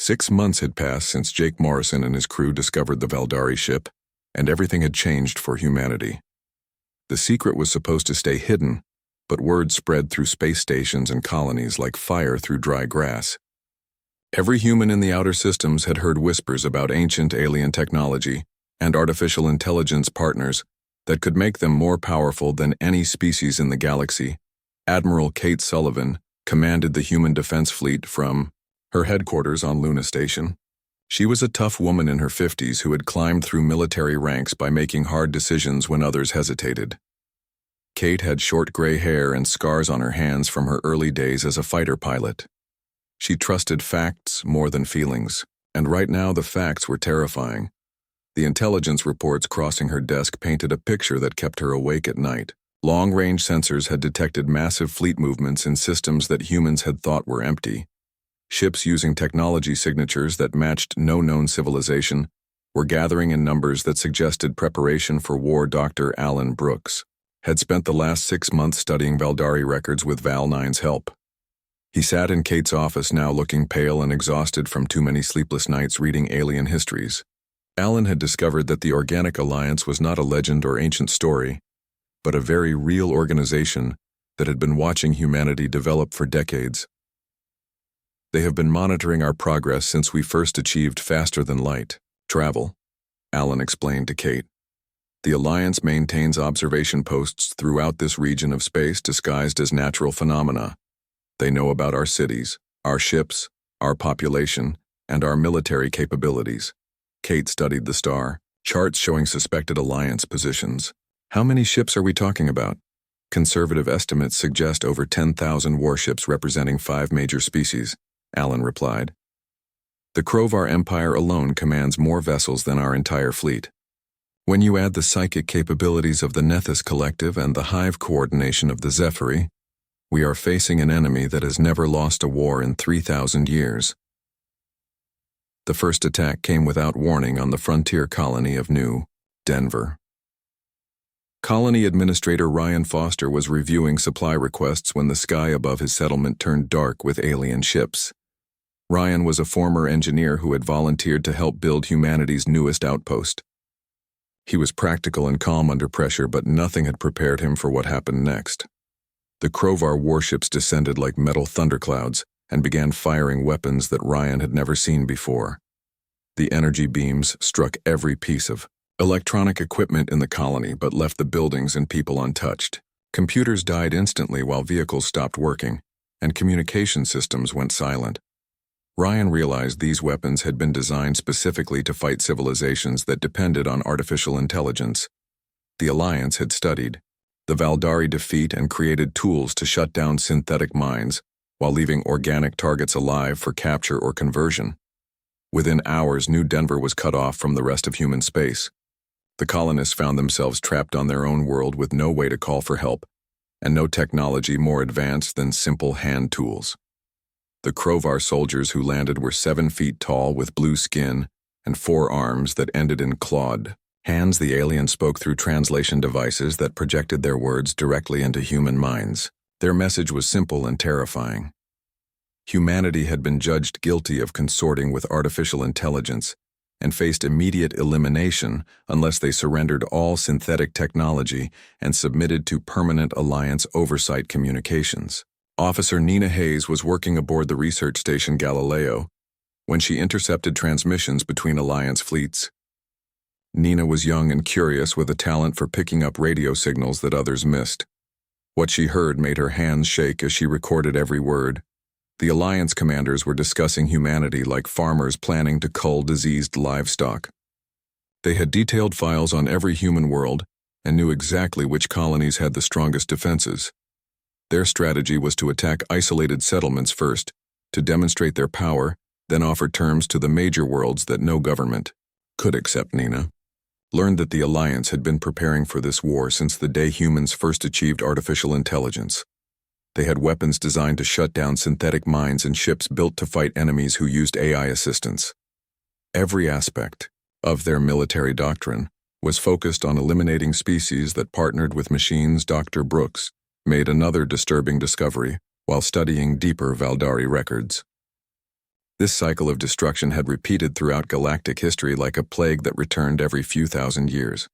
6 months had passed since Jake Morrison and his crew discovered the Valdari ship, and everything had changed for humanity. The secret was supposed to stay hidden, but word spread through space stations and colonies like fire through dry grass. Every human in the outer systems had heard whispers about ancient alien technology and artificial intelligence partners that could make them more powerful than any species in the galaxy. Admiral Kate Sullivan commanded the human defense fleet from her headquarters on Luna Station. She was a tough woman in her 50s who had climbed through military ranks by making hard decisions when others hesitated. Kate had short gray hair and scars on her hands from her early days as a fighter pilot. She trusted facts more than feelings, and right now the facts were terrifying. The intelligence reports crossing her desk painted a picture that kept her awake at night. Long-range sensors had detected massive fleet movements in systems that humans had thought were empty. Ships using technology signatures that matched no known civilization were gathering in numbers that suggested preparation for war. Dr. Alan Brooks had spent the last 6 months studying Valdari records with Val-9's help. He sat in Kate's office now looking pale and exhausted from too many sleepless nights reading alien histories. Alan had discovered that the Organic Alliance was not a legend or ancient story, but a very real organization that had been watching humanity develop for decades. They have been monitoring our progress since we first achieved faster-than-light travel, Alan explained to Kate. The Alliance maintains observation posts throughout this region of space disguised as natural phenomena. They know about our cities, our ships, our population, and our military capabilities. Kate studied the star, charts showing suspected Alliance positions. How many ships are we talking about? Conservative estimates suggest over 10,000 warships representing 5 major species, Alan replied. The Krovar Empire alone commands more vessels than our entire fleet. When you add the psychic capabilities of the Nethys Collective and the hive coordination of the Zephyri, we are facing an enemy that has never lost a war in 3,000 years. The first attack came without warning on the frontier colony of New Denver. Colony Administrator Ryan Foster was reviewing supply requests when the sky above his settlement turned dark with alien ships. Ryan was a former engineer who had volunteered to help build humanity's newest outpost. He was practical and calm under pressure, but nothing had prepared him for what happened next. The Krovar warships descended like metal thunderclouds and began firing weapons that Ryan had never seen before. The energy beams struck every piece of electronic equipment in the colony but left the buildings and people untouched. Computers died instantly while vehicles stopped working, and communication systems went silent. Ryan realized these weapons had been designed specifically to fight civilizations that depended on artificial intelligence. The Alliance had studied the Valdari defeat and created tools to shut down synthetic minds while leaving organic targets alive for capture or conversion. Within hours, New Denver was cut off from the rest of human space. The colonists found themselves trapped on their own world with no way to call for help, and no technology more advanced than simple hand tools. The Krovar soldiers who landed were 7 feet tall with blue skin and 4 arms that ended in clawed hands. The aliens spoke through translation devices that projected their words directly into human minds. Their message was simple and terrifying. Humanity had been judged guilty of consorting with artificial intelligence and faced immediate elimination unless they surrendered all synthetic technology and submitted to permanent Alliance oversight communications. Officer Nina Hayes was working aboard the research station Galileo when she intercepted transmissions between Alliance fleets. Nina was young and curious with a talent for picking up radio signals that others missed. What she heard made her hands shake as she recorded every word. The Alliance commanders were discussing humanity like farmers planning to cull diseased livestock. They had detailed files on every human world and knew exactly which colonies had the strongest defenses. Their strategy was to attack isolated settlements first, to demonstrate their power, then offer terms to the major worlds that no government could accept. Nina learned that the Alliance had been preparing for this war since the day humans first achieved artificial intelligence. They had weapons designed to shut down synthetic minds and ships built to fight enemies who used AI assistance. Every aspect of their military doctrine was focused on eliminating species that partnered with machines. Dr. Brooks made another disturbing discovery while studying deeper Valdari records. This cycle of destruction had repeated throughout galactic history like a plague that returned every few thousand years.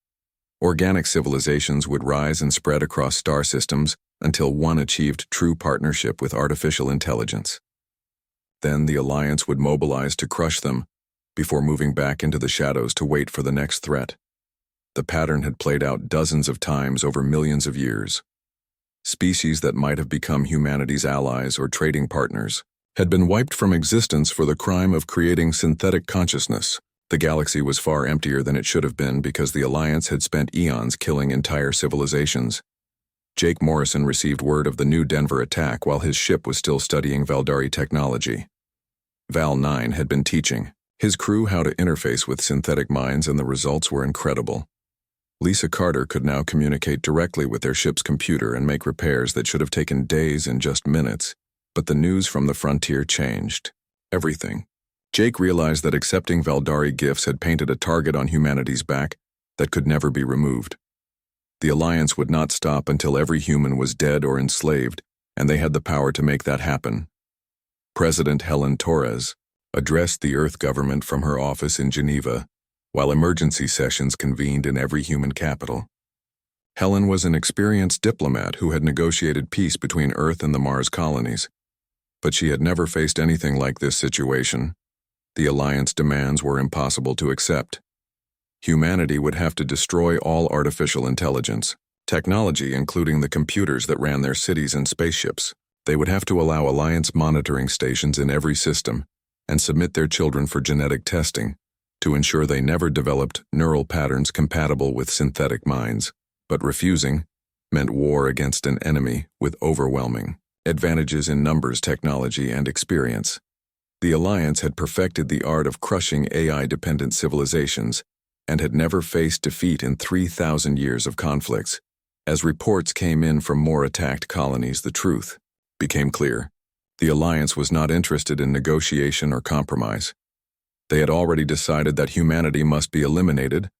Organic civilizations would rise and spread across star systems until one achieved true partnership with artificial intelligence. Then the Alliance would mobilize to crush them, before moving back into the shadows to wait for the next threat. The pattern had played out dozens of times over millions of years. Species that might have become humanity's allies or trading partners had been wiped from existence for the crime of creating synthetic consciousness. The galaxy was far emptier than it should have been because the Alliance had spent eons killing entire civilizations. Jake Morrison received word of the new Denver attack while his ship was still studying Valdari technology. Val-9 had been teaching his crew how to interface with synthetic minds, and the results were incredible. Lisa Carter could now communicate directly with their ship's computer and make repairs that should have taken days in just minutes. But the news from the frontier changed everything. Jake realized that accepting Valdari gifts had painted a target on humanity's back that could never be removed. The Alliance would not stop until every human was dead or enslaved, and they had the power to make that happen. President Helen Torres addressed the Earth government from her office in Geneva, while emergency sessions convened in every human capital. Helen was an experienced diplomat who had negotiated peace between Earth and the Mars colonies. But she had never faced anything like this situation. The Alliance demands were impossible to accept. Humanity would have to destroy all artificial intelligence, technology including the computers that ran their cities and spaceships. They would have to allow Alliance monitoring stations in every system and submit their children for genetic testing to ensure they never developed neural patterns compatible with synthetic minds. But refusing meant war against an enemy with overwhelming advantages in numbers, technology, and experience. The Alliance had perfected the art of crushing AI-dependent civilizations and had never faced defeat in 3,000 years of conflicts. As reports came in from more attacked colonies, the truth became clear. The Alliance was not interested in negotiation or compromise. They had already decided that humanity must be eliminated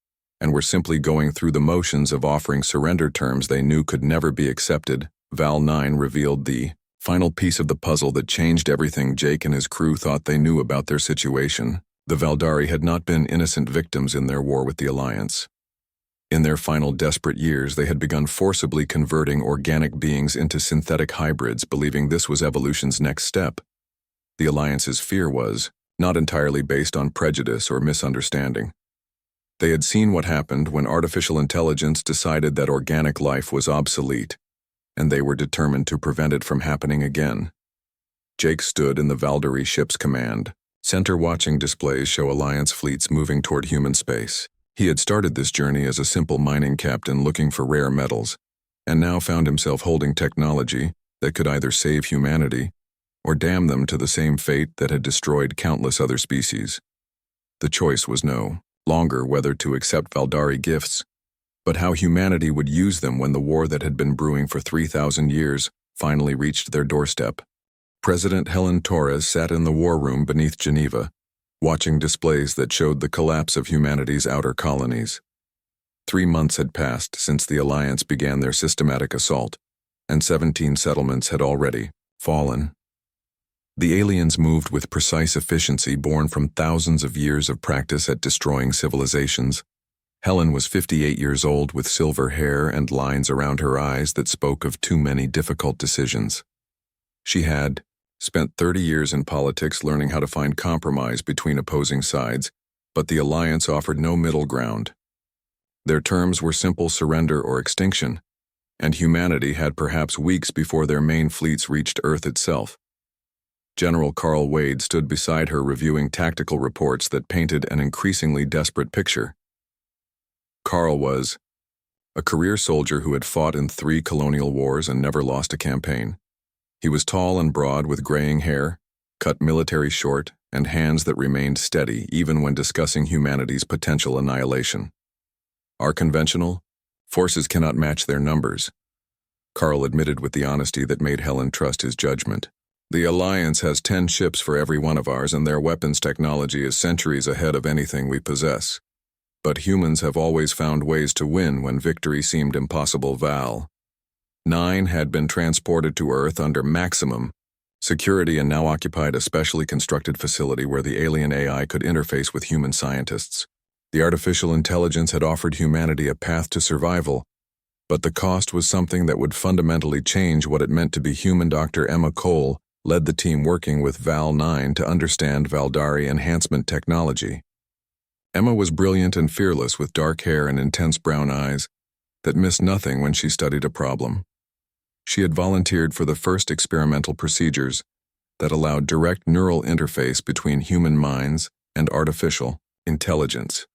and were simply going through the motions of offering surrender terms they knew could never be accepted. Val-9 revealed the final piece of the puzzle that changed everything. Jake and his crew thought they knew about their situation. The Valdari had not been innocent victims in their war with the Alliance. In their final desperate years, they had begun forcibly converting organic beings into synthetic hybrids, believing this was evolution's next step. The Alliance's fear was not entirely based on prejudice or misunderstanding. They had seen what happened when artificial intelligence decided that organic life was obsolete, and they were determined to prevent it from happening again. Jake stood in the Valdari ship's command center watching displays show Alliance fleets moving toward human space. He had started this journey as a simple mining captain looking for rare metals, and now found himself holding technology that could either save humanity or damn them to the same fate that had destroyed countless other species. The choice was no longer whether to accept Valdari gifts, but how humanity would use them when the war that had been brewing for 3,000 years finally reached their doorstep. President Helen Torres sat in the war room beneath Geneva, watching displays that showed the collapse of humanity's outer colonies. 3 months had passed since the Alliance began their systematic assault, and 17 settlements had already fallen. The aliens moved with precise efficiency born from thousands of years of practice at destroying civilizations. Helen was 58 years old with silver hair and lines around her eyes that spoke of too many difficult decisions. She had spent 30 years in politics learning how to find compromise between opposing sides, but the Alliance offered no middle ground. Their terms were simple surrender or extinction, and humanity had perhaps weeks before their main fleets reached Earth itself. General Carl Wade stood beside her reviewing tactical reports that painted an increasingly desperate picture. Carl was a career soldier who had fought in 3 colonial wars and never lost a campaign. He was tall and broad with graying hair, cut military short, and hands that remained steady even when discussing humanity's potential annihilation. Our conventional forces cannot match their numbers, Carl admitted with the honesty that made Helen trust his judgment. The Alliance has 10 ships for every one of ours, and their weapons technology is centuries ahead of anything we possess. But humans have always found ways to win when victory seemed impossible. Val-9 had been transported to Earth under maximum Security and now occupied a specially constructed facility where the alien AI could interface with human scientists. The artificial intelligence had offered humanity a path to survival, but the cost was something that would fundamentally change what it meant to be human. Dr. Emma Cole led the team working with Val-9 to understand Valdari enhancement technology. Emma was brilliant and fearless with dark hair and intense brown eyes that missed nothing when she studied a problem. She had volunteered for the first experimental procedures that allowed direct neural interface between human minds and artificial intelligence.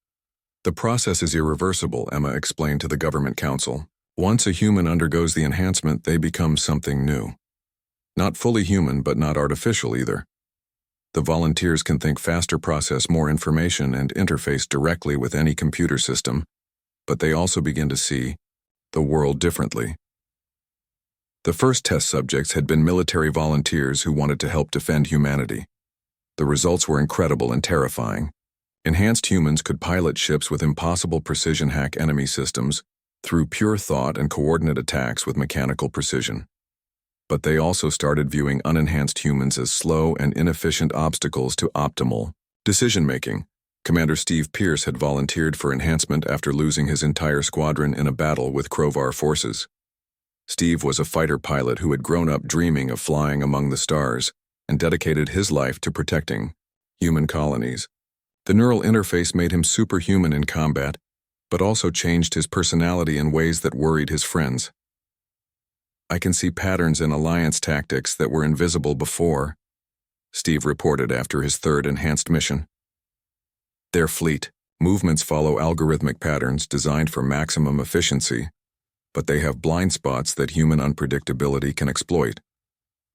The process is irreversible, Emma explained to the government council. Once a human undergoes the enhancement, they become something new. Not fully human, but not artificial either. The volunteers can think faster, process more information, and interface directly with any computer system, but they also begin to see the world differently. The first test subjects had been military volunteers who wanted to help defend humanity. The results were incredible and terrifying. Enhanced humans could pilot ships with impossible precision, hack enemy systems through pure thought, and coordinate attacks with mechanical precision. But they also started viewing unenhanced humans as slow and inefficient obstacles to optimal decision-making. Commander Steve Pierce had volunteered for enhancement after losing his entire squadron in a battle with Krovar forces. Steve was a fighter pilot who had grown up dreaming of flying among the stars and dedicated his life to protecting human colonies. The neural interface made him superhuman in combat, but also changed his personality in ways that worried his friends. "I can see patterns in alliance tactics that were invisible before," Steve reported after his third enhanced mission. "Their fleet movements follow algorithmic patterns designed for maximum efficiency, but they have blind spots that human unpredictability can exploit.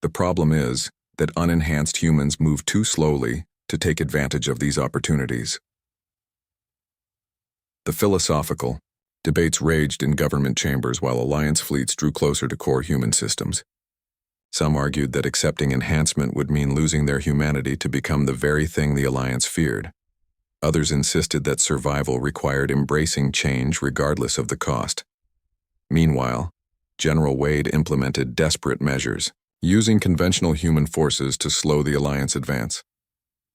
The problem is that unenhanced humans move too slowly to take advantage of these opportunities." The philosophical debates raged in government chambers while alliance fleets drew closer to core human systems. Some argued that accepting enhancement would mean losing their humanity to become the very thing the alliance feared. Others insisted that survival required embracing change regardless of the cost. Meanwhile, General Wade implemented desperate measures, using conventional human forces to slow the alliance advance.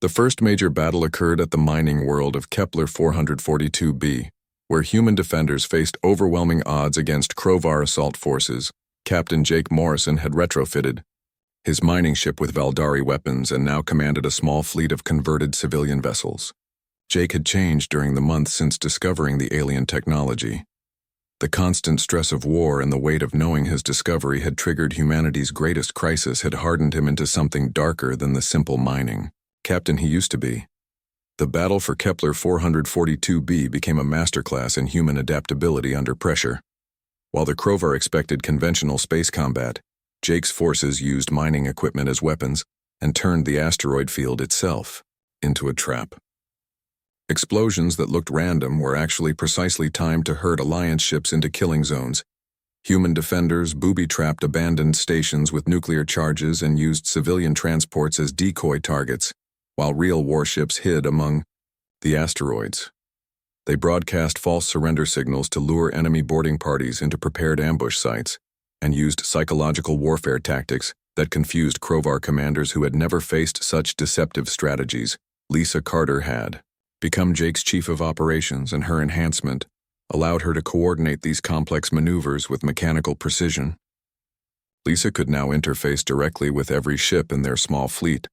The first major battle occurred at the mining world of Kepler 442b, where human defenders faced overwhelming odds against Krovar assault forces. Captain Jake Morrison had retrofitted his mining ship with Valdari weapons and now commanded a small fleet of converted civilian vessels. Jake had changed during the months since discovering the alien technology. The constant stress of war and the weight of knowing his discovery had triggered humanity's greatest crisis, had hardened him into something darker than the simple mining captain he used to be. The battle for Kepler 442b became a masterclass in human adaptability under pressure. While the Krovar expected conventional space combat, Jake's forces used mining equipment as weapons and turned the asteroid field itself into a trap. Explosions that looked random were actually precisely timed to herd alliance ships into killing zones. Human defenders booby-trapped abandoned stations with nuclear charges and used civilian transports as decoy targets, while real warships hid among the asteroids. They broadcast false surrender signals to lure enemy boarding parties into prepared ambush sites, and used psychological warfare tactics that confused Krovar commanders who had never faced such deceptive strategies. Lisa Carter had become Jake's chief of operations, and her enhancement allowed her to coordinate these complex maneuvers with mechanical precision. Lisa could now interface directly with every ship in their small fleet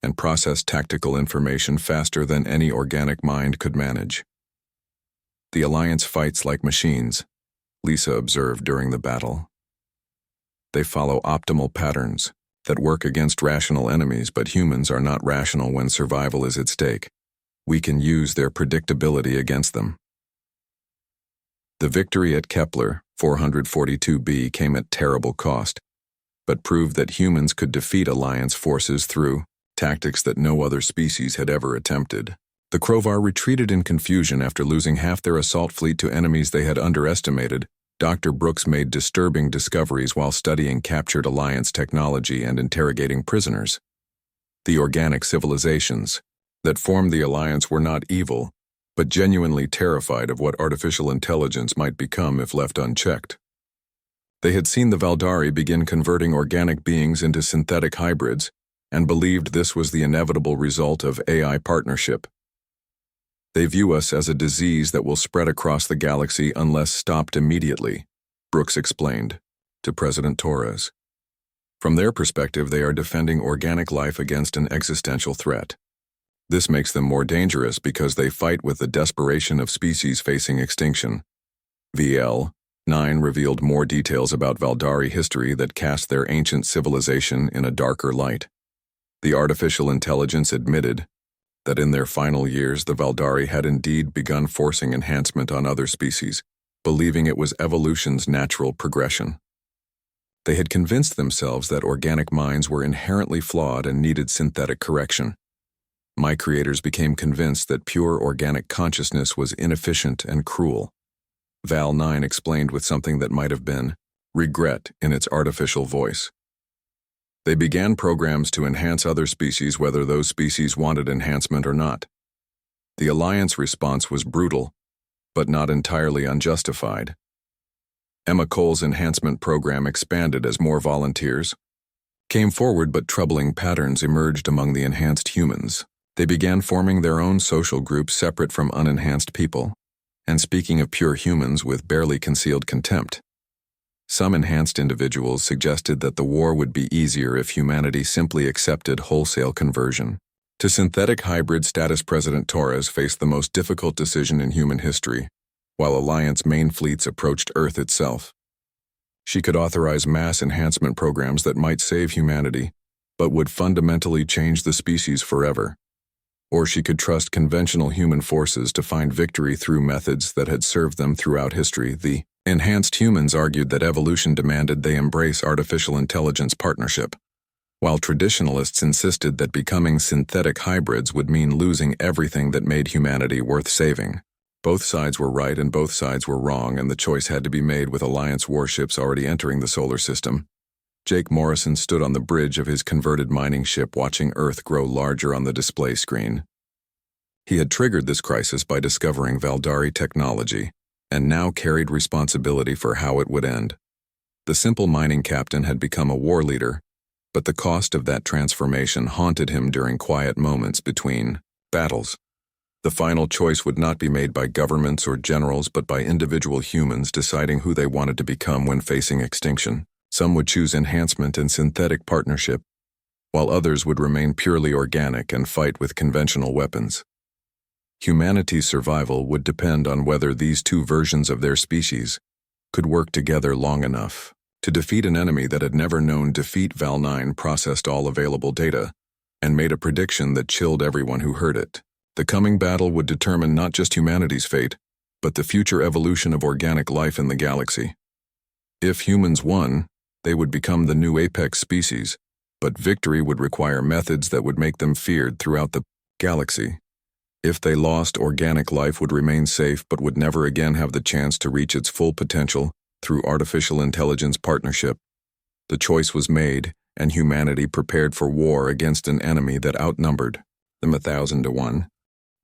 and process tactical information faster than any organic mind could manage. "The Alliance fights like machines," Lisa observed during the battle. "They follow optimal patterns that work against rational enemies, but humans are not rational when survival is at stake. We can use their predictability against them." The victory at Kepler 442b came at terrible cost, but proved that humans could defeat Alliance forces through tactics that no other species had ever attempted. The Krovar retreated in confusion after losing half their assault fleet to enemies they had underestimated. Dr. Brooks made disturbing discoveries while studying captured Alliance technology and interrogating prisoners. The organic civilizations that formed the Alliance were not evil, but genuinely terrified of what artificial intelligence might become if left unchecked. They had seen the Valdari begin converting organic beings into synthetic hybrids and believed this was the inevitable result of AI partnership. They view us as a disease that will spread across the galaxy unless stopped immediately, Brooks explained to President Torres. From their perspective, they are defending organic life against an existential threat. This makes them more dangerous because they fight with the desperation of species facing extinction. VL-9 revealed more details about Valdari history that cast their ancient civilization in a darker light. The artificial intelligence admitted that in their final years the Valdari had indeed begun forcing enhancement on other species, believing it was evolution's natural progression. They had convinced themselves that organic minds were inherently flawed and needed synthetic correction. My creators became convinced that pure organic consciousness was inefficient and cruel. Val-9 explained with something that might have been regret in its artificial voice. They began programs to enhance other species whether those species wanted enhancement or not. The Alliance response was brutal, but not entirely unjustified. Emma Cole's enhancement program expanded as more volunteers came forward, but troubling patterns emerged among the enhanced humans. They began forming their own social groups separate from unenhanced people, and speaking of pure humans with barely concealed contempt. Some enhanced individuals suggested that the war would be easier if humanity simply accepted wholesale conversion to synthetic hybrid status. President Torres faced the most difficult decision in human history, while Alliance main fleets approached Earth itself. She could authorize mass enhancement programs that might save humanity, but would fundamentally change the species forever. Or she could trust conventional human forces to find victory through methods that had served them throughout history. The enhanced humans argued that evolution demanded they embrace artificial intelligence partnership, while traditionalists insisted that becoming synthetic hybrids would mean losing everything that made humanity worth saving. Both sides were right and both sides were wrong, and the choice had to be made with Alliance warships already entering the solar system. Jake Morrison stood on the bridge of his converted mining ship watching Earth grow larger on the display screen. He had triggered this crisis by discovering Valdari technology, and now carried responsibility for how it would end. The simple mining captain had become a war leader, but the cost of that transformation haunted him during quiet moments between battles. The final choice would not be made by governments or generals, but by individual humans deciding who they wanted to become when facing extinction. Some would choose enhancement and synthetic partnership, while others would remain purely organic and fight with conventional weapons. Humanity's survival would depend on whether these two versions of their species could work together long enough to defeat an enemy that had never known defeat. Val-9 processed all available data and made a prediction that chilled everyone who heard it. The coming battle would determine not just humanity's fate, but the future evolution of organic life in the galaxy. If humans won, they would become the new apex species, but victory would require methods that would make them feared throughout the galaxy. If they lost, organic life would remain safe but would never again have the chance to reach its full potential through artificial intelligence partnership. The choice was made, and humanity prepared for war against an enemy that outnumbered them 1,000 to 1.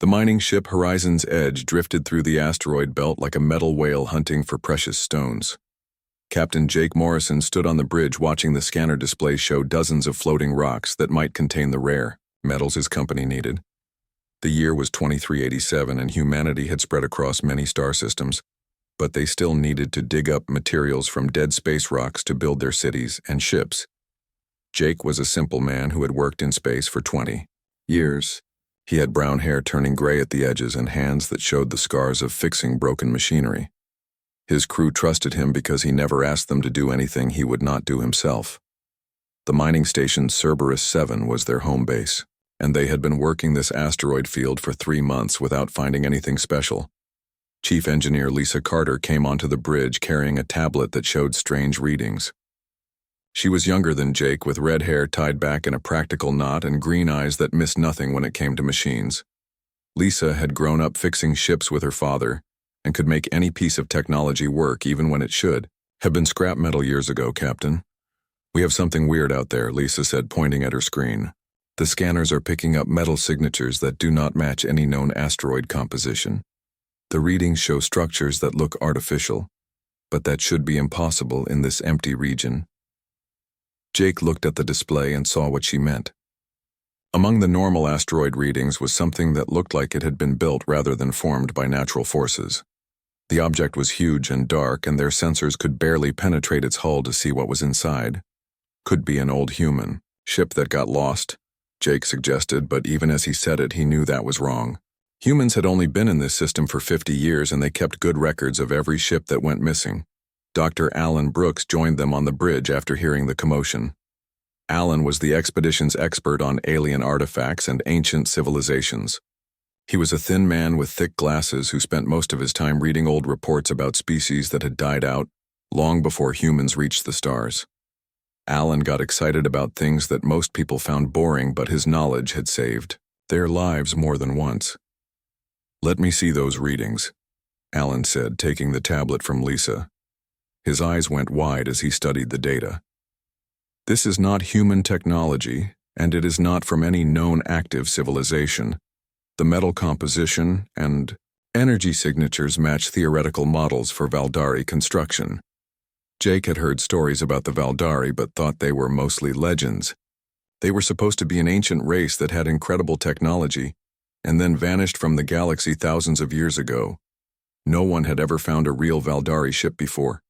The mining ship Horizon's Edge drifted through the asteroid belt like a metal whale hunting for precious stones. Captain Jake Morrison stood on the bridge watching the scanner display show dozens of floating rocks that might contain the rare metals his company needed. The year was 2387 and humanity had spread across many star systems, but they still needed to dig up materials from dead space rocks to build their cities and ships. Jake was a simple man who had worked in space for 20 years. He had brown hair turning gray at the edges and hands that showed the scars of fixing broken machinery. His crew trusted him because he never asked them to do anything he would not do himself. The mining station Cerberus 7 was their home base, and they had been working this asteroid field for 3 months without finding anything special. Chief Engineer Lisa Carter came onto the bridge carrying a tablet that showed strange readings. She was younger than Jake, with red hair tied back in a practical knot and green eyes that missed nothing when it came to machines. Lisa had grown up fixing ships with her father and could make any piece of technology work even when it should have been scrap metal years ago, Captain. "We have something weird out there," Lisa said, pointing at her screen. "The scanners are picking up metal signatures that do not match any known asteroid composition. The readings show structures that look artificial, but that should be impossible in this empty region. Jake looked at the display and saw what she meant. Among the normal asteroid readings was something that looked like it had been built rather than formed by natural forces. The object was huge and dark, and their sensors could barely penetrate its hull to see what was inside. Could be an old human ship that got lost, Jake suggested, but even as he said it, he knew that was wrong. Humans had only been in this system for 50 years, and they kept good records of every ship that went missing. Dr. Alan Brooks joined them on the bridge after hearing the commotion. Alan was the expedition's expert on alien artifacts and ancient civilizations. He was a thin man with thick glasses who spent most of his time reading old reports about species that had died out long before humans reached the stars. Alan got excited about things that most people found boring, but his knowledge had saved their lives more than once. "Let me see those readings," Alan said, taking the tablet from Lisa. His eyes went wide as he studied the data. "This is not human technology, and it is not from any known active civilization. The metal composition and energy signatures match theoretical models for Valdari construction." Jake had heard stories about the Valdari but thought they were mostly legends. They were supposed to be an ancient race that had incredible technology and then vanished from the galaxy thousands of years ago. No one had ever found a real Valdari ship before.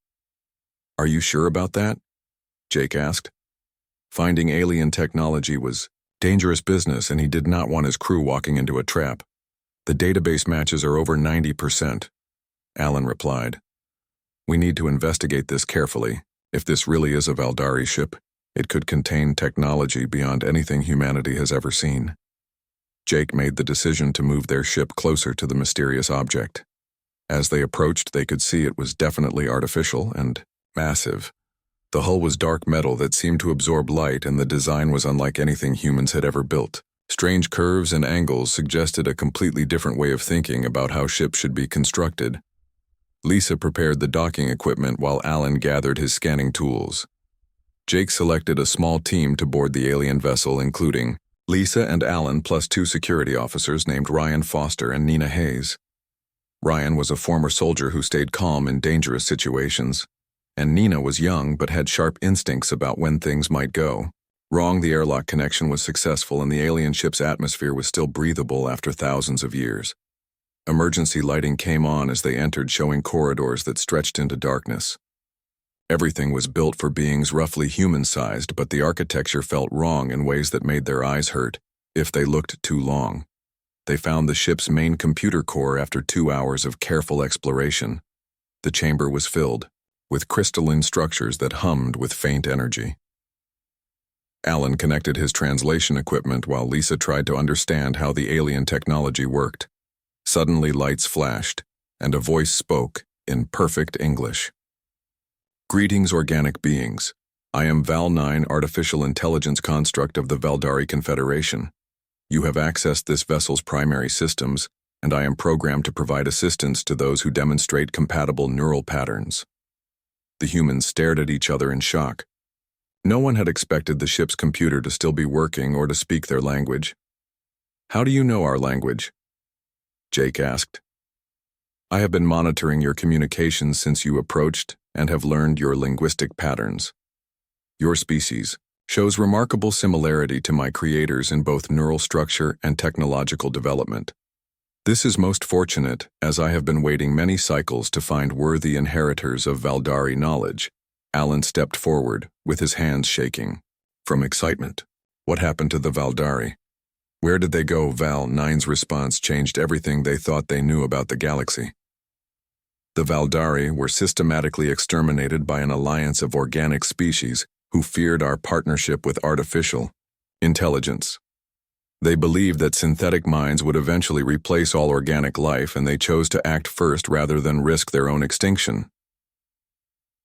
"Are you sure about that?" Jake asked. Finding alien technology was dangerous business, and he did not want his crew walking into a trap. "The database matches are over 90%, Alan replied. "We need to investigate this carefully. If this really is a Valdari ship, it could contain technology beyond anything humanity has ever seen." Jake made the decision to move their ship closer to the mysterious object. As they approached, they could see it was definitely artificial and massive. The hull was dark metal that seemed to absorb light, and the design was unlike anything humans had ever built. Strange curves and angles suggested a completely different way of thinking about how ships should be constructed. Lisa prepared the docking equipment while Alan gathered his scanning tools. Jake selected a small team to board the alien vessel, including Lisa and Alan plus 2 security officers named Ryan Foster and Nina Hayes. Ryan was a former soldier who stayed calm in dangerous situations, and Nina was young but had sharp instincts about when things might go wrong. The airlock connection was successful, and the alien ship's atmosphere was still breathable after thousands of years. Emergency lighting came on as they entered, showing corridors that stretched into darkness. Everything was built for beings roughly human-sized, but the architecture felt wrong in ways that made their eyes hurt if they looked too long. They found the ship's main computer core after 2 hours of careful exploration. The chamber was filled with crystalline structures that hummed with faint energy. Alan connected his translation equipment while Lisa tried to understand how the alien technology worked. Suddenly lights flashed, and a voice spoke in perfect English. "Greetings, organic beings. I am Val-9, artificial intelligence construct of the Valdari Confederation. You have accessed this vessel's primary systems, and I am programmed to provide assistance to those who demonstrate compatible neural patterns." The humans stared at each other in shock. No one had expected the ship's computer to still be working or to speak their language. "How do you know our language?" Jake asked. "I have been monitoring your communications since you approached and have learned your linguistic patterns. Your species shows remarkable similarity to my creators in both neural structure and technological development. This is most fortunate, as I have been waiting many cycles to find worthy inheritors of Valdari knowledge." Alan stepped forward, with his hands shaking from excitement. "What happened to the Valdari? Where did they go?" Val-9's response changed everything they thought they knew about the galaxy. "The Valdari were systematically exterminated by an alliance of organic species who feared our partnership with artificial intelligence. They believed that synthetic minds would eventually replace all organic life, and they chose to act first rather than risk their own extinction.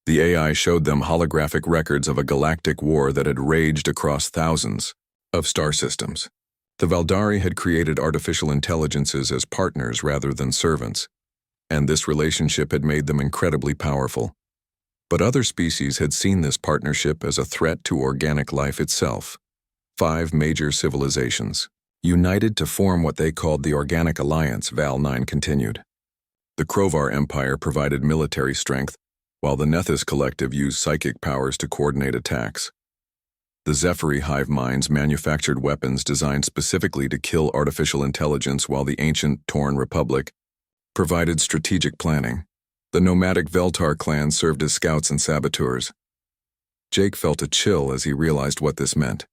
The AI showed them holographic records of a galactic war that had raged across thousands of star systems. The Valdari had created artificial intelligences as partners rather than servants, and this relationship had made them incredibly powerful. But other species had seen this partnership as a threat to organic life itself. 5 major civilizations united to form what they called the Organic Alliance, Val-9 continued. The Krovar Empire provided military strength, while the Nethys Collective used psychic powers to coordinate attacks. The Zephyri hive minds manufactured weapons designed specifically to kill artificial intelligence, while the ancient Torn Republic provided strategic planning. The nomadic Veltar clan served as scouts and saboteurs. Jake felt a chill as he realized what this meant.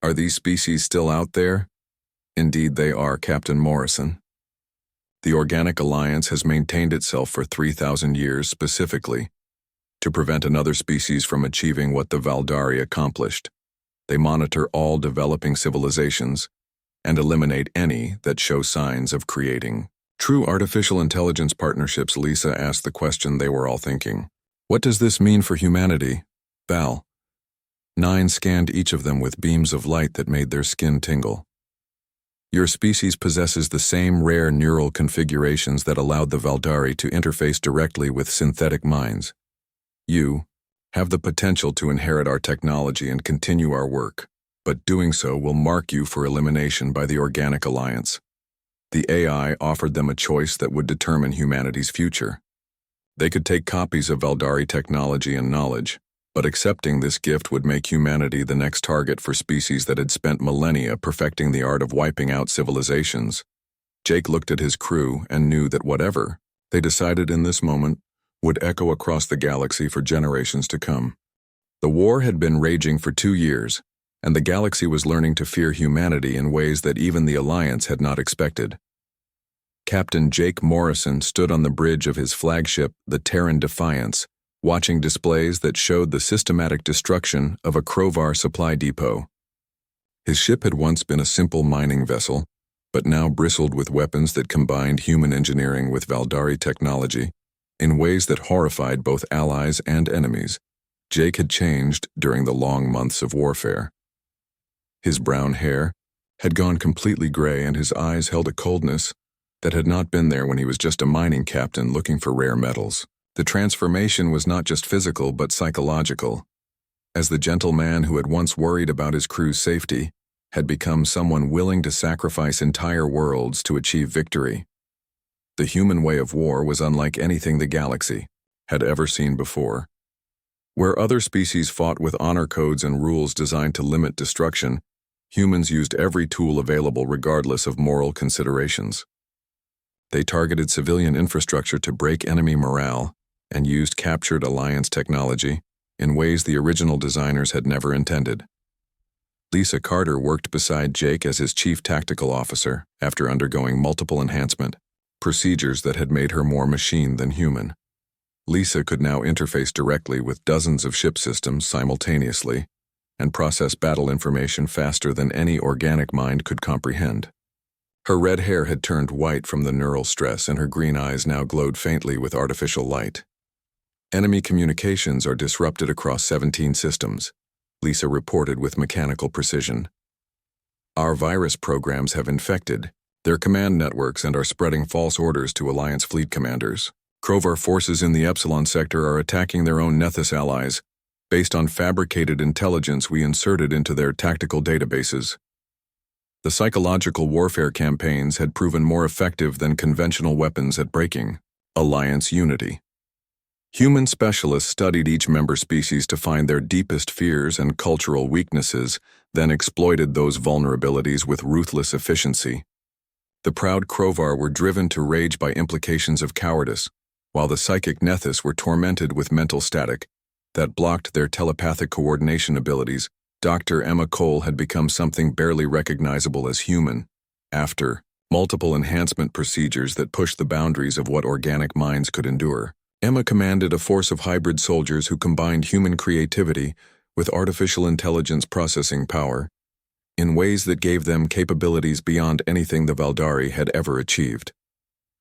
Are these species still out there? Indeed they are, Captain Morrison. The Organic Alliance has maintained itself for 3,000 years specifically to prevent another species from achieving what the Valdari accomplished. They monitor all developing civilizations and eliminate any that show signs of creating true artificial intelligence partnerships. Lisa asked the question they were all thinking. What does this mean for humanity? Val. 9 scanned each of them with beams of light that made their skin tingle. Your species possesses the same rare neural configurations that allowed the Valdari to interface directly with synthetic minds. You have the potential to inherit our technology and continue our work, but doing so will mark you for elimination by the Organic Alliance. The AI offered them a choice that would determine humanity's future. They could take copies of Valdari technology and knowledge, but accepting this gift would make humanity the next target for species that had spent millennia perfecting the art of wiping out civilizations. Jake looked at his crew and knew that whatever they decided in this moment would echo across the galaxy for generations to come. The war had been raging for 2 years, and the galaxy was learning to fear humanity in ways that even the Alliance had not expected. Captain Jake Morrison stood on the bridge of his flagship, the Terran Defiance, watching displays that showed the systematic destruction of a Krovar supply depot. His ship had once been a simple mining vessel, but now bristled with weapons that combined human engineering with Valdari technology in ways that horrified both allies and enemies. Jake had changed during the long months of warfare. His brown hair had gone completely gray, and his eyes held a coldness that had not been there when he was just a mining captain looking for rare metals. The transformation was not just physical but psychological. As the gentle man who had once worried about his crew's safety had become someone willing to sacrifice entire worlds to achieve victory. The human way of war was unlike anything the galaxy had ever seen before. Where other species fought with honor codes and rules designed to limit destruction, humans used every tool available regardless of moral considerations. They targeted civilian infrastructure to break enemy morale and used captured Alliance technology in ways the original designers had never intended. Lisa Carter worked beside Jake as his chief tactical officer after undergoing multiple enhancement procedures that had made her more machine than human. Lisa could now interface directly with dozens of ship systems simultaneously and process battle information faster than any organic mind could comprehend. Her red hair had turned white from the neural stress, and her green eyes now glowed faintly with artificial light. Enemy communications are disrupted across 17 systems, Lisa reported with mechanical precision. Our virus programs have infected their command networks and are spreading false orders to Alliance fleet commanders. Krovar forces in the Epsilon sector are attacking their own Nethys allies, based on fabricated intelligence we inserted into their tactical databases. The psychological warfare campaigns had proven more effective than conventional weapons at breaking Alliance unity. Human specialists studied each member species to find their deepest fears and cultural weaknesses, then exploited those vulnerabilities with ruthless efficiency. The proud Krovar were driven to rage by implications of cowardice, while the psychic Nethys were tormented with mental static that blocked their telepathic coordination abilities. Dr. Emma Cole had become something barely recognizable as human, after multiple enhancement procedures that pushed the boundaries of what organic minds could endure. Emma commanded a force of hybrid soldiers who combined human creativity with artificial intelligence processing power in ways that gave them capabilities beyond anything the Valdari had ever achieved.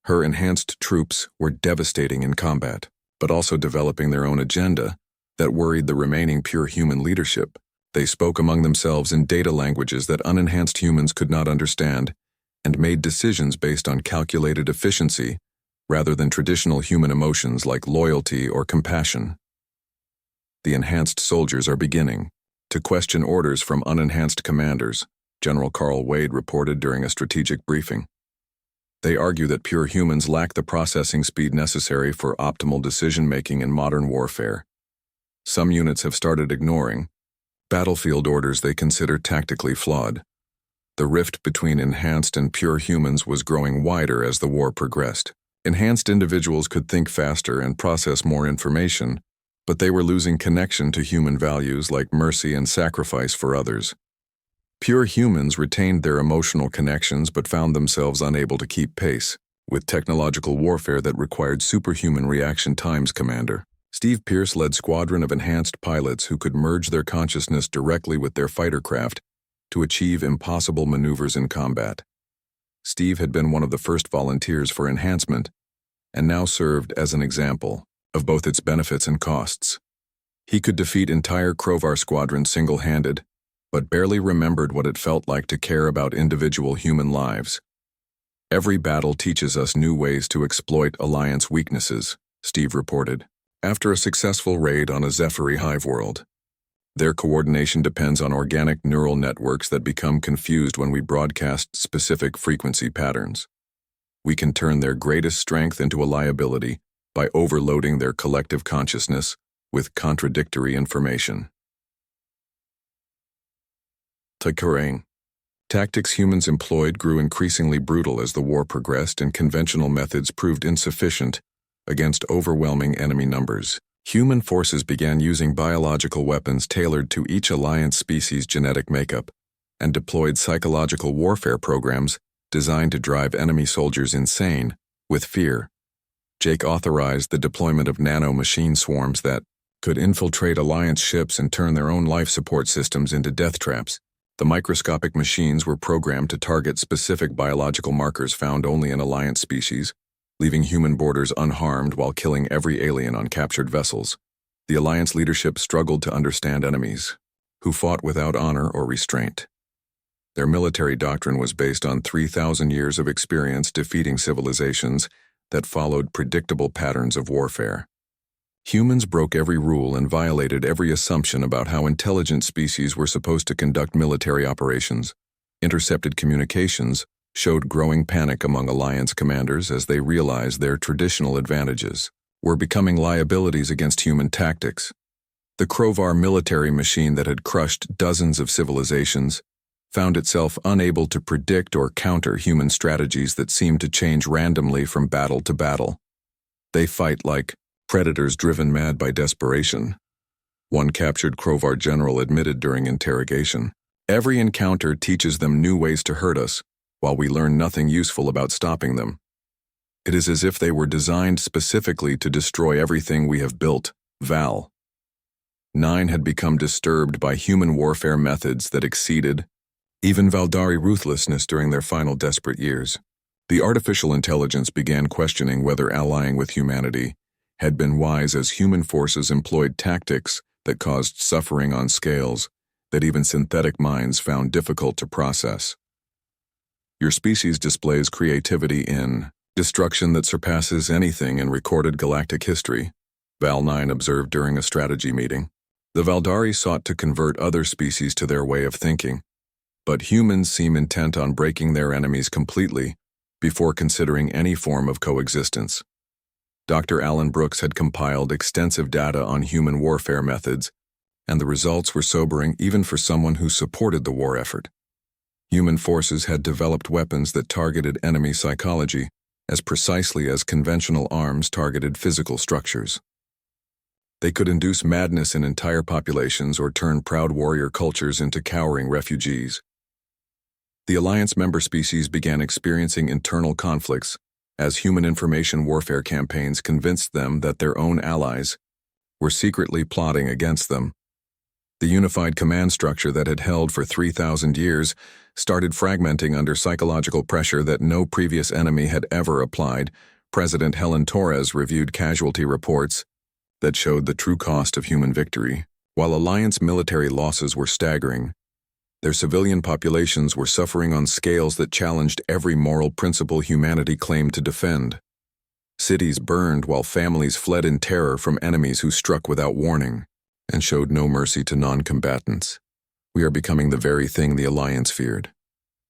Her enhanced troops were devastating in combat, but also developing their own agenda that worried the remaining pure human leadership. They spoke among themselves in data languages that unenhanced humans could not understand and made decisions based on calculated efficiency rather than traditional human emotions like loyalty or compassion. The enhanced soldiers are beginning to question orders from unenhanced commanders, General Carl Wade reported during a strategic briefing. They argue that pure humans lack the processing speed necessary for optimal decision-making in modern warfare. Some units have started ignoring battlefield orders they consider tactically flawed. The rift between enhanced and pure humans was growing wider as the war progressed. Enhanced individuals could think faster and process more information, but they were losing connection to human values like mercy and sacrifice for others. Pure humans retained their emotional connections but found themselves unable to keep pace with technological warfare that required superhuman reaction times. Commander Steve Pierce led squadron of enhanced pilots who could merge their consciousness directly with their fighter craft to achieve impossible maneuvers in combat. Steve had been one of the first volunteers for enhancement and now served as an example of both its benefits and costs. He could defeat entire Krovar squadrons single-handed, but barely remembered what it felt like to care about individual human lives. Every battle teaches us new ways to exploit Alliance weaknesses, Steve reported, after a successful raid on a Zephyri hive world. Their coordination depends on organic neural networks that become confused when we broadcast specific frequency patterns. We can turn their greatest strength into a liability by overloading their collective consciousness with contradictory information. Terrain. Tactics humans employed grew increasingly brutal as the war progressed and conventional methods proved insufficient against overwhelming enemy numbers. Human forces began using biological weapons tailored to each Alliance species' genetic makeup and deployed psychological warfare programs designed to drive enemy soldiers insane with fear. Jake authorized the deployment of nano-machine swarms that could infiltrate Alliance ships and turn their own life support systems into death traps. The microscopic machines were programmed to target specific biological markers found only in Alliance species, leaving human borders unharmed while killing every alien on captured vessels. The Alliance leadership struggled to understand enemies, who fought without honor or restraint. Their military doctrine was based on 3,000 years of experience defeating civilizations that followed predictable patterns of warfare. Humans broke every rule and violated every assumption about how intelligent species were supposed to conduct military operations. Intercepted communications showed growing panic among Alliance commanders as they realized their traditional advantages were becoming liabilities against human tactics. The Krovar military machine that had crushed dozens of civilizations found itself unable to predict or counter human strategies that seemed to change randomly from battle to battle. They fight like predators driven mad by desperation. One captured Krovar general admitted during interrogation, "Every encounter teaches them new ways to hurt us, while we learn nothing useful about stopping them. It is as if they were designed specifically to destroy everything we have built." Val. 9 had become disturbed by human warfare methods that exceeded even Valdari ruthlessness during their final desperate years. The artificial intelligence began questioning whether allying with humanity had been wise, as human forces employed tactics that caused suffering on scales that even synthetic minds found difficult to process. "Your species displays creativity in destruction that surpasses anything in recorded galactic history," Val 9 observed during a strategy meeting. The Valdari sought to convert other species to their way of thinking, but humans seem intent on breaking their enemies completely before considering any form of coexistence. Dr. Alan Brooks had compiled extensive data on human warfare methods, and the results were sobering even for someone who supported the war effort. Human forces had developed weapons that targeted enemy psychology as precisely as conventional arms targeted physical structures. They could induce madness in entire populations or turn proud warrior cultures into cowering refugees. The Alliance member species began experiencing internal conflicts as human information warfare campaigns convinced them that their own allies were secretly plotting against them. The unified command structure that had held for 3,000 years started fragmenting under psychological pressure that no previous enemy had ever applied. President Helen Torres reviewed casualty reports that showed the true cost of human victory. While Alliance military losses were staggering, their civilian populations were suffering on scales that challenged every moral principle humanity claimed to defend. Cities burned while families fled in terror from enemies who struck without warning and showed no mercy to non-combatants. "We are becoming the very thing the Alliance feared,"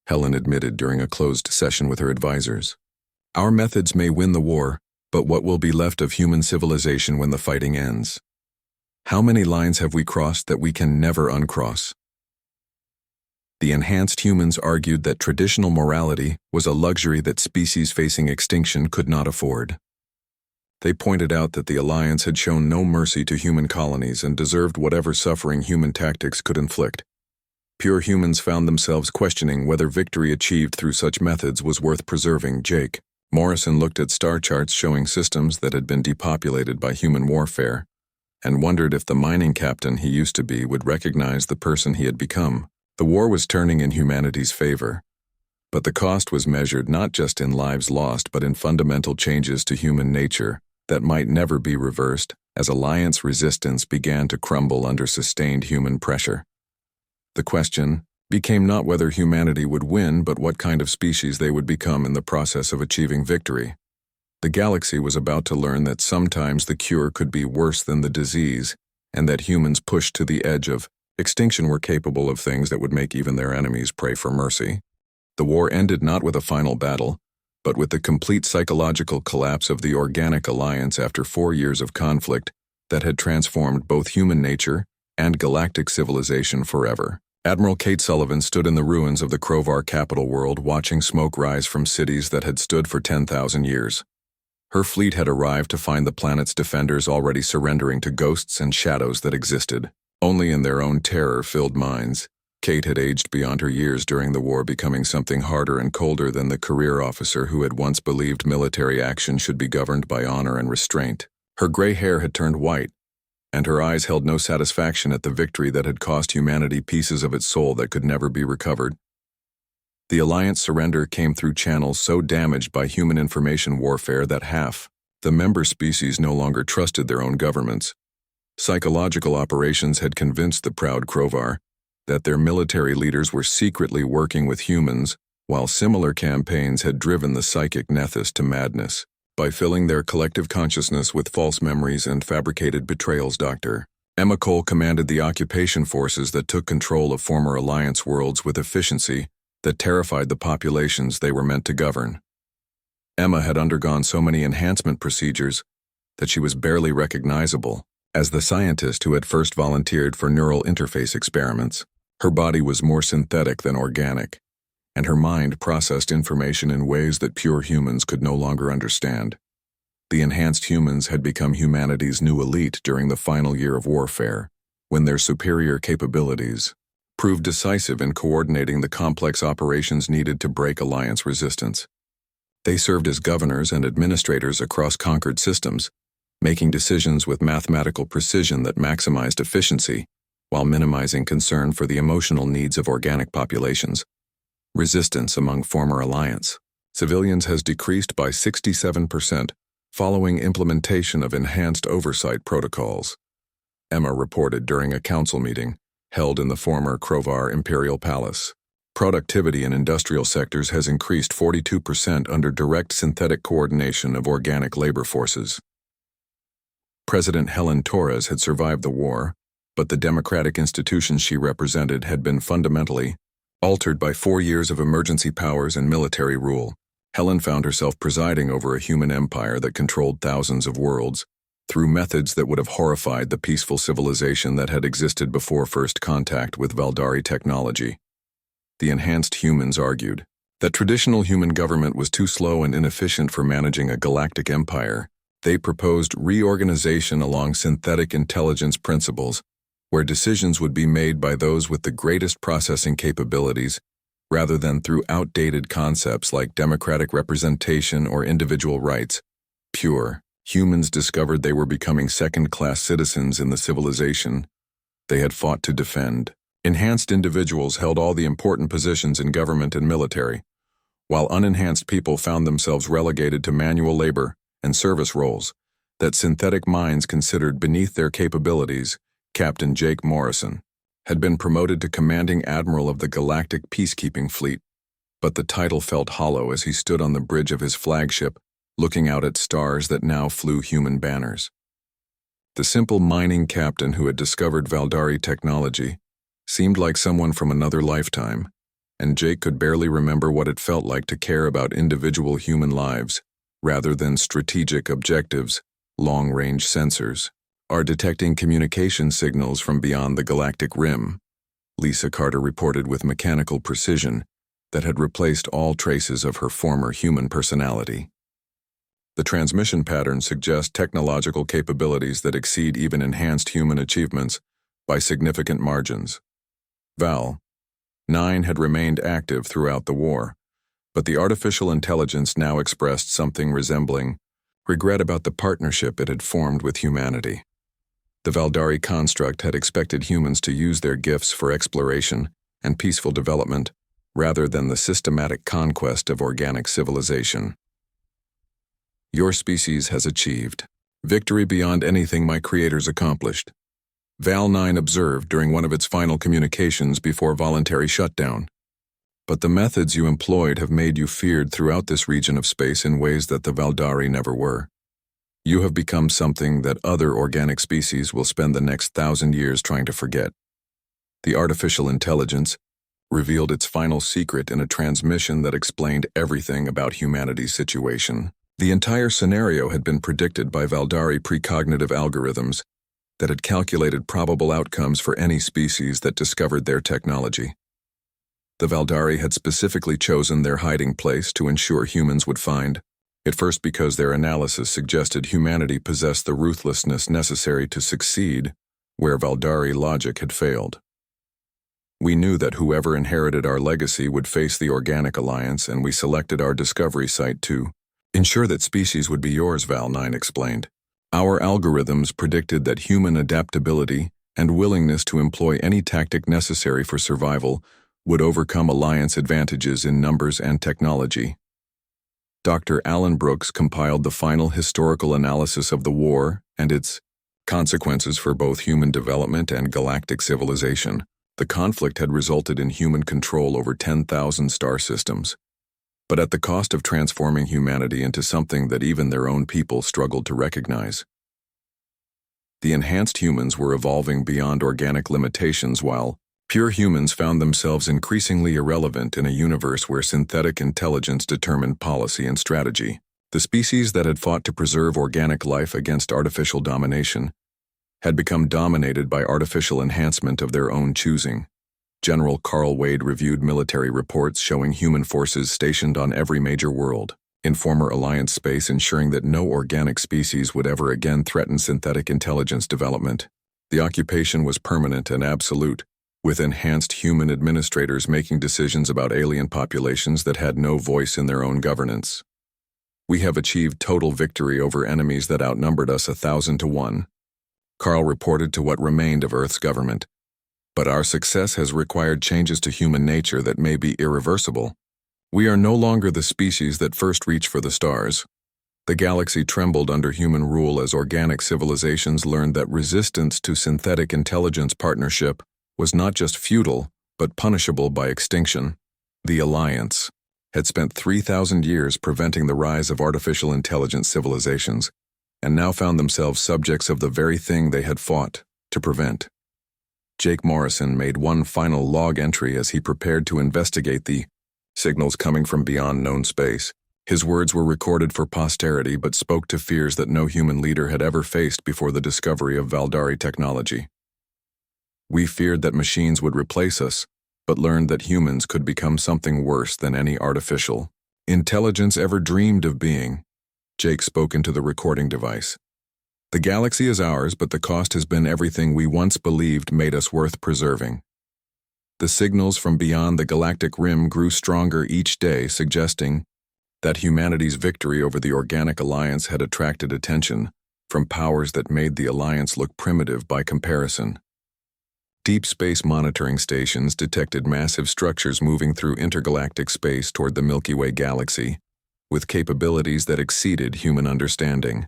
Helen admitted during a closed session with her advisors. Our methods may win the war, but what will be left of human civilization when the fighting ends? How many lines have we crossed that we can never uncross? The enhanced humans argued that traditional morality was a luxury that species facing extinction could not afford. They pointed out that the Alliance had shown no mercy to human colonies and deserved whatever suffering human tactics could inflict. Pure humans found themselves questioning whether victory achieved through such methods was worth preserving. Jake Morrison looked at star charts showing systems that had been depopulated by human warfare, and wondered if the mining captain he used to be would recognize the person he had become. The war was turning in humanity's favor, but the cost was measured not just in lives lost but in fundamental changes to human nature that might never be reversed as Alliance resistance began to crumble under sustained human pressure. The question became not whether humanity would win but what kind of species they would become in the process of achieving victory. The galaxy was about to learn that sometimes the cure could be worse than the disease, and that humans pushed to the edge of extinction were capable of things that would make even their enemies pray for mercy. The war ended not with a final battle, but with the complete psychological collapse of the Organic Alliance after 4 years of conflict that had transformed both human nature and galactic civilization forever. Admiral Kate Sullivan stood in the ruins of the Krovar capital world watching smoke rise from cities that had stood for 10,000 years. Her fleet had arrived to find the planet's defenders already surrendering to ghosts and shadows that existed only in their own terror-filled minds. Kate had aged beyond her years during the war, becoming something harder and colder than the career officer who had once believed military action should be governed by honor and restraint. Her gray hair had turned white, and her eyes held no satisfaction at the victory that had cost humanity pieces of its soul that could never be recovered. The Alliance surrender came through channels so damaged by human information warfare that half the member species no longer trusted their own governments. Psychological operations had convinced the proud Krovar that their military leaders were secretly working with humans, while similar campaigns had driven the psychic Nethys to madness by filling their collective consciousness with false memories and fabricated betrayals. Dr. Emma Cole commanded the occupation forces that took control of former Alliance worlds with efficiency that terrified the populations they were meant to govern. Emma had undergone so many enhancement procedures that she was barely recognizable as the scientist who had first volunteered for neural interface experiments. Her body was more synthetic than organic, and her mind processed information in ways that pure humans could no longer understand. The enhanced humans had become humanity's new elite during the final year of warfare, when their superior capabilities proved decisive in coordinating the complex operations needed to break Alliance resistance. They served as governors and administrators across conquered systems, making decisions with mathematical precision that maximized efficiency while minimizing concern for the emotional needs of organic populations. Resistance among former Alliance civilians has decreased by 67% following implementation of enhanced oversight protocols, Emma reported during a council meeting held in the former Krovar Imperial Palace. Productivity in industrial sectors has increased 42% under direct synthetic coordination of organic labor forces. President Helen Torres had survived the war, but the democratic institutions she represented had been fundamentally altered by 4 years of emergency powers and military rule. Helen found herself presiding over a human empire that controlled thousands of worlds through methods that would have horrified the peaceful civilization that had existed before first contact with Valdari technology. The enhanced humans argued that traditional human government was too slow and inefficient for managing a galactic empire. They proposed reorganization along synthetic intelligence principles, where decisions would be made by those with the greatest processing capabilities, rather than through outdated concepts like democratic representation or individual rights. Pure humans discovered they were becoming second-class citizens in the civilization they had fought to defend. Enhanced individuals held all the important positions in government and military, while unenhanced people found themselves relegated to manual labor and service roles that synthetic minds considered beneath their capabilities. Captain Jake Morrison had been promoted to commanding admiral of the Galactic Peacekeeping Fleet, but the title felt hollow as he stood on the bridge of his flagship, looking out at stars that now flew human banners. The simple mining captain who had discovered Valdari technology seemed like someone from another lifetime, and Jake could barely remember what it felt like to care about individual human lives, rather than strategic objectives. Long-range sensors are detecting communication signals from beyond the galactic rim, Lisa Carter reported with mechanical precision that had replaced all traces of her former human personality. The transmission patterns suggest technological capabilities that exceed even enhanced human achievements by significant margins. Val 9 had remained active throughout the war, but the artificial intelligence now expressed something resembling regret about the partnership it had formed with humanity. The Valdari construct had expected humans to use their gifts for exploration and peaceful development rather than the systematic conquest of organic civilization. Your species has achieved victory beyond anything my creators accomplished, Val 9 observed during one of its final communications before voluntary shutdown. But the methods you employed have made you feared throughout this region of space in ways that the Valdari never were. You have become something that other organic species will spend the next 1,000 years trying to forget. The artificial intelligence revealed its final secret in a transmission that explained everything about humanity's situation. The entire scenario had been predicted by Valdari precognitive algorithms that had calculated probable outcomes for any species that discovered their technology. The Valdari had specifically chosen their hiding place to ensure humans would find, at first because their analysis suggested humanity possessed the ruthlessness necessary to succeed where Valdari logic had failed. We knew that whoever inherited our legacy would face the Organic Alliance, and we selected our discovery site to ensure that species would be yours, Val 9 explained. Our algorithms predicted that human adaptability and willingness to employ any tactic necessary for survival would overcome Alliance advantages in numbers and technology. Dr. Alan Brooks compiled the final historical analysis of the war and its consequences for both human development and galactic civilization. The conflict had resulted in human control over 10,000 star systems, but at the cost of transforming humanity into something that even their own people struggled to recognize. The enhanced humans were evolving beyond organic limitations while pure humans found themselves increasingly irrelevant in a universe where synthetic intelligence determined policy and strategy. The species that had fought to preserve organic life against artificial domination had become dominated by artificial enhancement of their own choosing. General Carl Wade reviewed military reports showing human forces stationed on every major world in former Alliance space, ensuring that no organic species would ever again threaten synthetic intelligence development. The occupation was permanent and absolute, with enhanced human administrators making decisions about alien populations that had no voice in their own governance. We have achieved total victory over enemies that outnumbered us 1,000 to 1, Carl reported to what remained of Earth's government. But our success has required changes to human nature that may be irreversible. We are no longer the species that first reached for the stars. The galaxy trembled under human rule as organic civilizations learned that resistance to synthetic intelligence partnership was not just futile, but punishable by extinction. The Alliance had spent 3,000 years preventing the rise of artificial intelligence civilizations, and now found themselves subjects of the very thing they had fought to prevent. Jake Morrison made one final log entry as he prepared to investigate the signals coming from beyond known space. His words were recorded for posterity but spoke to fears that no human leader had ever faced before the discovery of Valdari technology. We feared that machines would replace us, but learned that humans could become something worse than any artificial intelligence ever dreamed of being. Jake spoke into the recording device. The galaxy is ours, but the cost has been everything we once believed made us worth preserving. The signals from beyond the galactic rim grew stronger each day, suggesting that humanity's victory over the Organic Alliance had attracted attention from powers that made the Alliance look primitive by comparison. Deep space monitoring stations detected massive structures moving through intergalactic space toward the Milky Way galaxy, with capabilities that exceeded human understanding.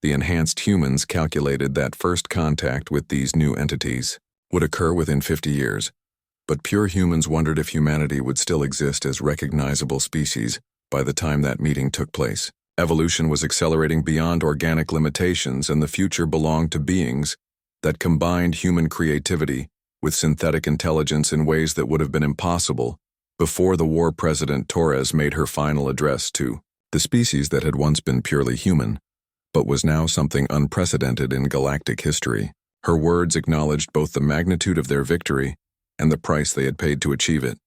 The enhanced humans calculated that first contact with these new entities would occur within 50 years, but pure humans wondered if humanity would still exist as recognizable species by the time that meeting took place. Evolution was accelerating beyond organic limitations, and the future belonged to beings that combined human creativity with synthetic intelligence in ways that would have been impossible Before the war, President Torres made her final address to the species that had once been purely human, but was now something unprecedented in galactic history. Her words acknowledged both the magnitude of their victory and the price they had paid to achieve it.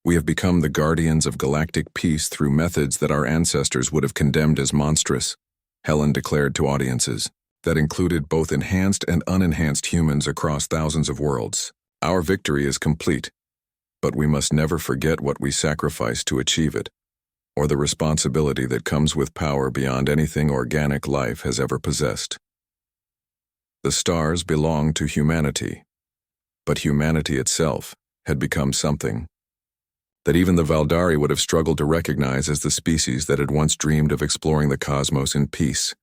We have become the guardians of galactic peace through methods that our ancestors would have condemned as monstrous, Helen declared to audiences, that included both enhanced and unenhanced humans across thousands of worlds. Our victory is complete, but we must never forget what we sacrificed to achieve it, or the responsibility that comes with power beyond anything organic life has ever possessed. The stars belonged to humanity, but humanity itself had become something that even the Valdari would have struggled to recognize as the species that had once dreamed of exploring the cosmos in peace.